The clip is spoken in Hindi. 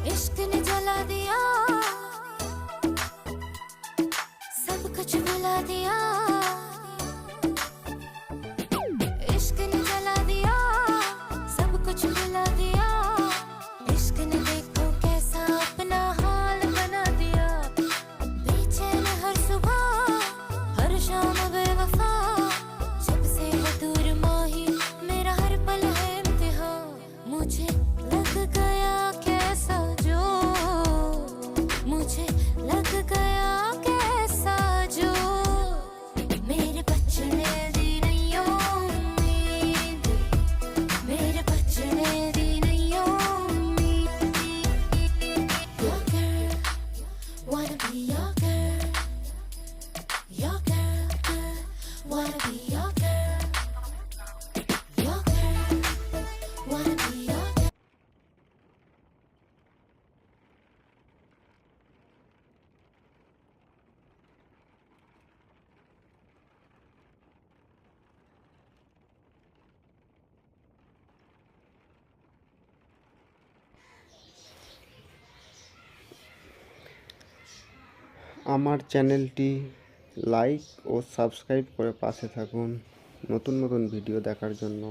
इश्क ने जला दिया, सब कुछ भुला दिया। इश्क ने जला दिया, सब कुछ भुला दिया। इश्क ने देखो कैसा अपना हाल बना दिया। बेचैन हर सुबह, हर शाम बेवफा। जब से है दूर माही, मेरा हर पल है इम्तिहान। मुझे लग गया कैसा जो, मुझे लग गया कैसा जो। मेरे बचने दी नहीं उम्मीद, मेरे बचने दी नहीं उम्मीद। Your girl, wanna be your girl, your girl, girl, wanna be your girl, your girl, wanna be your girl. আমার চ্যানেলটি লাইক ও সাবস্ক্রাইব করে পাশে থাকুন নতুন নতুন ভিডিও দেখার জন্য।